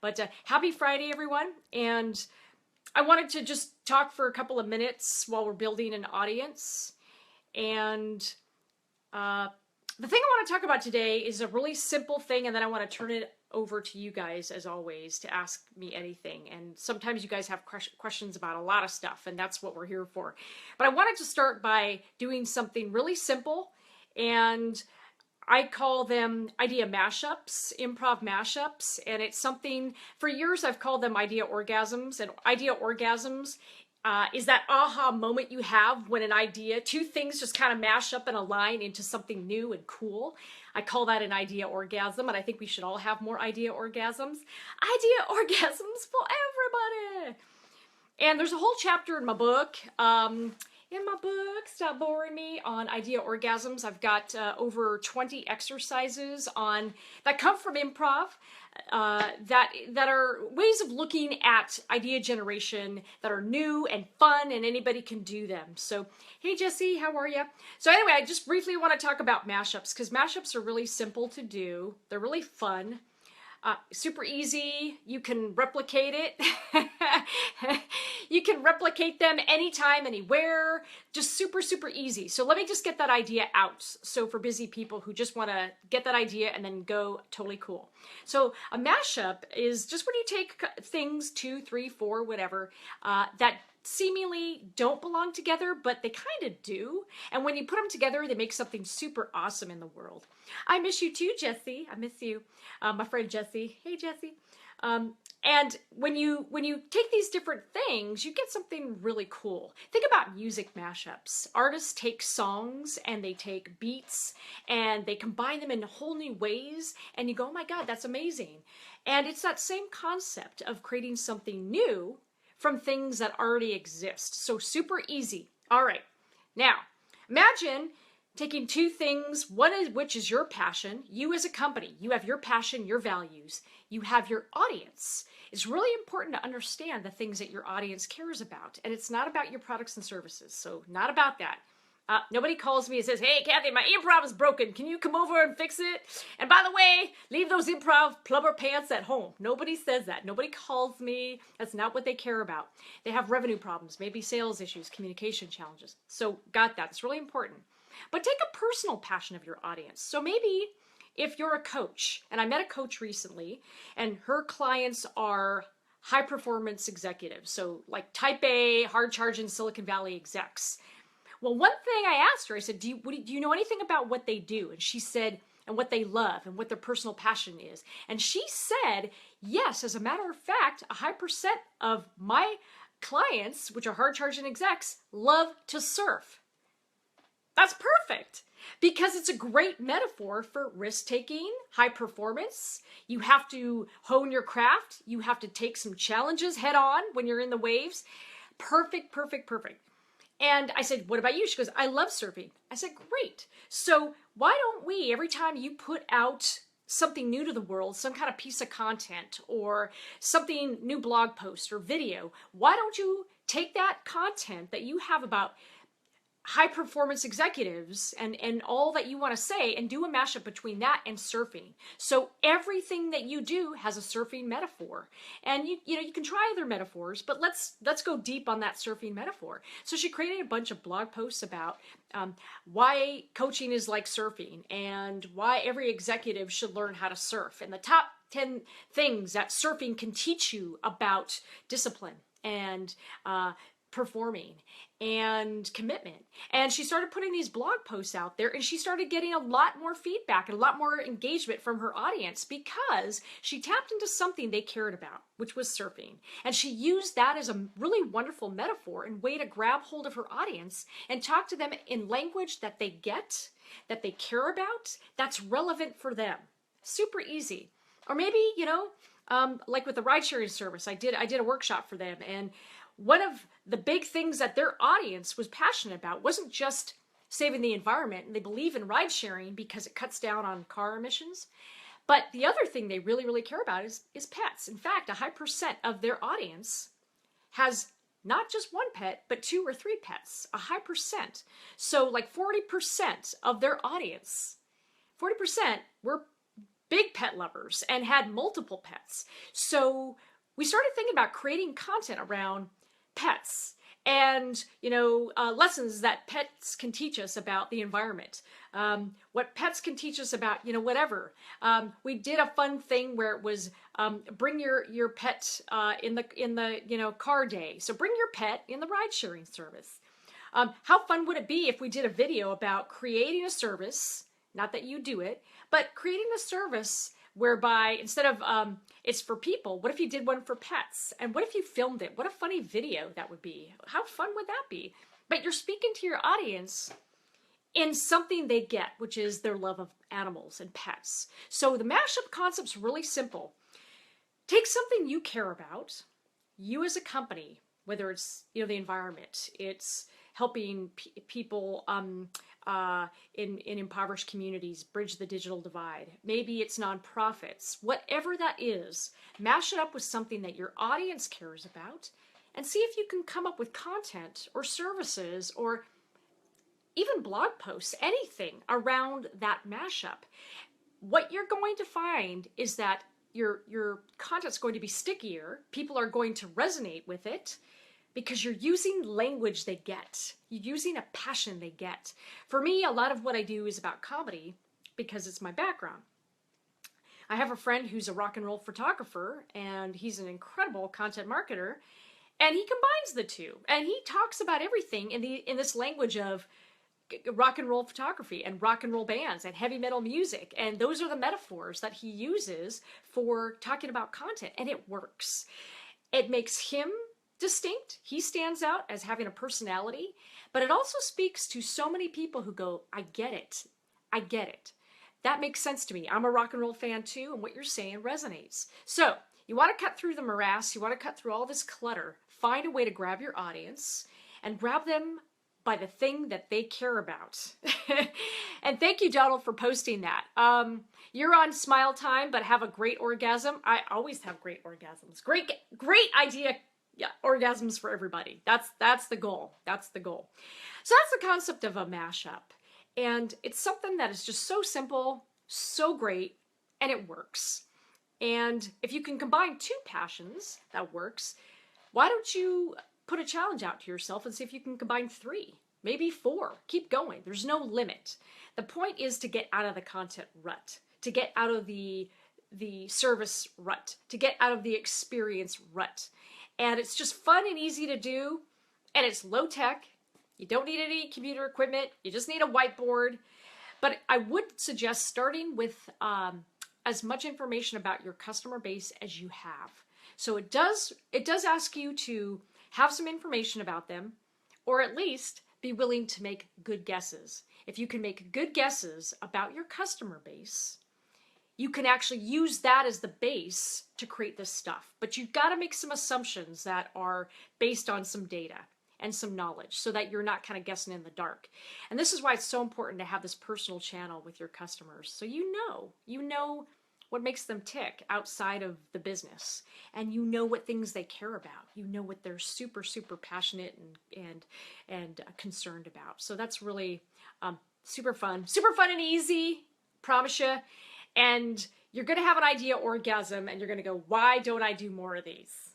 But happy Friday, everyone. And I wanted to just talk for a couple of minutes while we're building an audience. And the thing I want to talk about today is a really simple thing, and then I want to turn it over to you guys, as always, to ask me anything. And sometimes you guys have questions about a lot of stuff, and that's what we're here for. But I wanted to start by doing something really simple, and I call them idea mashups, improv mashups, and it's something, for years I've called them idea orgasms, and idea orgasms is that aha moment you have when an idea, two things just kind of mash up and align into something new and cool. I call that an idea orgasm, and I think we should all have more idea orgasms. Idea orgasms for everybody! And there's a whole chapter in my book, Stop Boring Me, on idea orgasms. I've got over 20 exercises on that come from improv that are ways of looking at idea generation that are new and fun, and anybody can do them. So, hey Jesse, how are you? So anyway, I just briefly want to talk about mashups, because mashups are really simple to do. They're really fun. Super easy. You can replicate it. You can replicate them anytime, anywhere. Just super, super easy. So let me just get that idea out. So for busy people who just want to get that idea and then go, totally cool. So a mashup is just when you take things, 2, 3, 4, whatever, that seemingly don't belong together, but they kind of do. And when you put them together, they make something super awesome in the world. I miss you too, Jesse. I miss you. My friend Jesse. Hey, Jesse. And when you take these different things, you get something really cool. Think about music mashups. Artists take songs and they take beats and they combine them in whole new ways, and you go, oh my God, that's amazing. And it's that same concept of creating something new from things that already exist. So super easy. All right. Now, imagine taking two things, one of which is your passion. You as a company, you have your passion, your values. You have your audience. It's really important to understand the things that your audience cares about. And it's not about your products and services. So not about that. Nobody calls me and says, hey, Kathy, my improv is broken. Can you come over and fix it? And by the way, leave those improv plumber pants at home. Nobody says that. Nobody calls me. That's not what they care about. They have revenue problems, maybe sales issues, communication challenges. So got that. It's really important. But take a personal passion of your audience. So maybe if you're a coach, and I met a coach recently, and her clients are high performance executives. So like type A, hard charging Silicon Valley execs. Well, one thing I asked her, I said, do you know anything about what they do? And she said, and what they love and what their personal passion is. And she said, yes, as a matter of fact, a high percent of my clients, which are hard charging execs, love to surf. That's perfect, because it's a great metaphor for risk-taking, high performance. You have to hone your craft. You have to take some challenges head on when you're in the waves. Perfect, perfect, perfect. And I said, what about you? She goes, I love surfing. I said, great. So why don't we, every time you put out something new to the world, some kind of piece of content or something, new blog post or video, why don't you take that content that you have about high performance executives and all that you want to say and do a mashup between that and surfing. So everything that you do has a surfing metaphor. And you can try other metaphors, but let's go deep on that surfing metaphor. So she created a bunch of blog posts about why coaching is like surfing and why every executive should learn how to surf, and the top 10 things that surfing can teach you about discipline and performing and commitment. And she started putting these blog posts out there, and she started getting a lot more feedback and a lot more engagement from her audience, because she tapped into something they cared about, which was surfing. And she used that as a really wonderful metaphor and way to grab hold of her audience and talk to them in language that they get, that they care about, that's relevant for them. Super easy. Or maybe, like with the ride-sharing service, I did a workshop for them, and one of the big things that their audience was passionate about wasn't just saving the environment, and they believe in ride sharing because it cuts down on car emissions. But the other thing they really, really care about is pets. In fact, a high percent of their audience has not just one pet, but 2 or 3 pets, a high percent. So like 40% of their audience, 40% were big pet lovers and had multiple pets. So we started thinking about creating content around pets and, lessons that pets can teach us about the environment, what pets can teach us about, whatever. We did a fun thing where it was bring your pet in the car day. So bring your pet in the ride sharing service. How fun would it be if we did a video about creating a service, not that you do it, but creating a service whereby instead of it's for people, what if you did one for pets? And what if you filmed it? What a funny video that would be. How fun would that be? But you're speaking to your audience in something they get, which is their love of animals and pets. So the mashup concept's really simple. Take something you care about, you as a company, whether it's the environment, it's helping people in impoverished communities bridge the digital divide. Maybe it's nonprofits. Whatever that is, mash it up with something that your audience cares about and see if you can come up with content or services or even blog posts, anything around that mashup. What you're going to find is that your content's going to be stickier. People are going to resonate with it because you're using language they get. You're using a passion they get. For me, a lot of what I do is about comedy because it's my background. I have a friend who's a rock and roll photographer, and he's an incredible content marketer, and he combines the two. And he talks about everything in this language of rock and roll photography and rock and roll bands and heavy metal music. And those are the metaphors that he uses for talking about content, and it works. It makes him distinct. He stands out as having a personality, but it also speaks to so many people who go, I get it. I get it. That makes sense to me. I'm a rock and roll fan too, and what you're saying resonates. So you want to cut through the morass. You want to cut through all this clutter. Find a way to grab your audience and grab them by the thing that they care about. And thank you, Donald, for posting that. You're on smile time, but have a great orgasm. I always have great orgasms. Great idea. Yeah, orgasms for everybody. That's the goal. That's the goal. So that's the concept of a mashup. And it's something that is just so simple, so great, and it works. And if you can combine two passions, that works. Why don't you put a challenge out to yourself and see if you can combine 3, maybe 4. Keep going. There's no limit. The point is to get out of the content rut, to get out of the service rut, to get out of the experience rut. And it's just fun and easy to do, and it's low tech. You don't need any computer equipment. You just need a whiteboard. But I would suggest starting with as much information about your customer base as you have. So it does ask you to have some information about them, or at least be willing to make good guesses. If you can make good guesses about your customer base, you can actually use that as the base to create this stuff. But you've got to make some assumptions that are based on some data and some knowledge so that you're not kind of guessing in the dark. And this is why it's so important to have this personal channel with your customers. So you know what makes them tick outside of the business, and you know what things they care about. You know what they're super, super passionate and concerned about. So that's really super fun and easy, promise you. And you're going to have an idea orgasm, and you're going to go, why don't I do more of these?